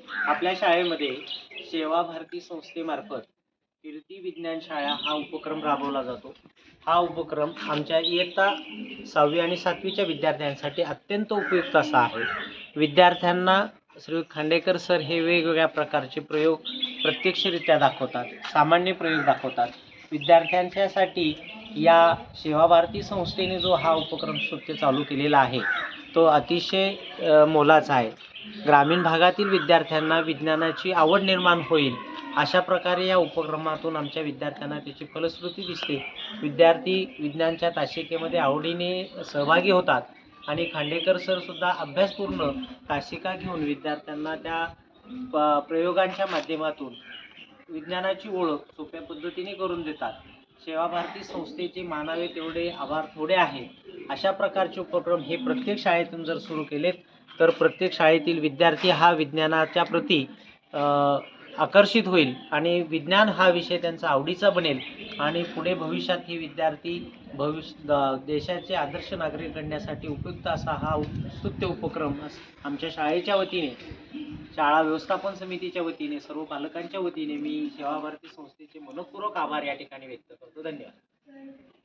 आपल्या शाळेमध्ये सेवा भारती संस्थेमार्फत कीर्ती विज्ञान शाळा हा उपक्रम राबवला जातो। हा उपक्रम आमच्या इयत्ता 6वी आणि 7वीच्या विद्यार्थ्यांसाठी अत्यंत उपयुक्त असा आहे। विद्यार्थ्यांना श्री खांडेकर सर हे वेगवेगळ्या प्रकारचे प्रयोग प्रत्यक्षरित्या दाखवतात, सामान्य प्रयोग दाखवतात। विद्यार्थ्यांच्यासाठी या सेवा भारती संस्थेने जो हा उपक्रम चालू केलेला आहे तो अतिशय मोलाचा आहे। ग्रामीण भागातील विद्यार्थ्यांना विज्ञानाची आवड निर्माण होईल अशा प्रकारे या उपक्रमातून आमच्या विद्यार्थ्यांना त्याची फलश्रुती दिसते। विद्यार्थी विज्ञानच्या तासिकेमध्ये आवडीने सहभागी होतात आणि खांडेकर सर सुद्धा अभ्यासपूर्ण तासिका घेऊन विद्यार्थ्यांना त्या प्रयोगांच्या माध्यमातून विज्ञानाची ओळख सोप्या पद्धतीने करून देतात। सेवा भारती संस्थेचे मानावे तेवढे आभार थोडे आहेत। अशा प्रकारचे उपक्रम हे प्रत्येक शाळेतून जर सुरू केलेत तर प्रत्येक शाळेतील विद्यार्थी हा विज्ञानाच्या प्रती आकर्षित होईल आणि विज्ञान हा विषय त्यांचा आवडीचा बनेल आणि पुढे भविष्यात हे विद्यार्थी देशाचे आदर्श नागरिक घडण्यासाठी उपयुक्त असा हा स्तुत्य उपक्रम आमच्या शाळेच्या वतीने, शाळा व्यवस्थापन समितीच्या वतीने, सर्व पालकांच्या वतीने मी सेवा भारती संस्थेचे मनपूर्वक आभार या ठिकाणी व्यक्त करतो। धन्यवाद।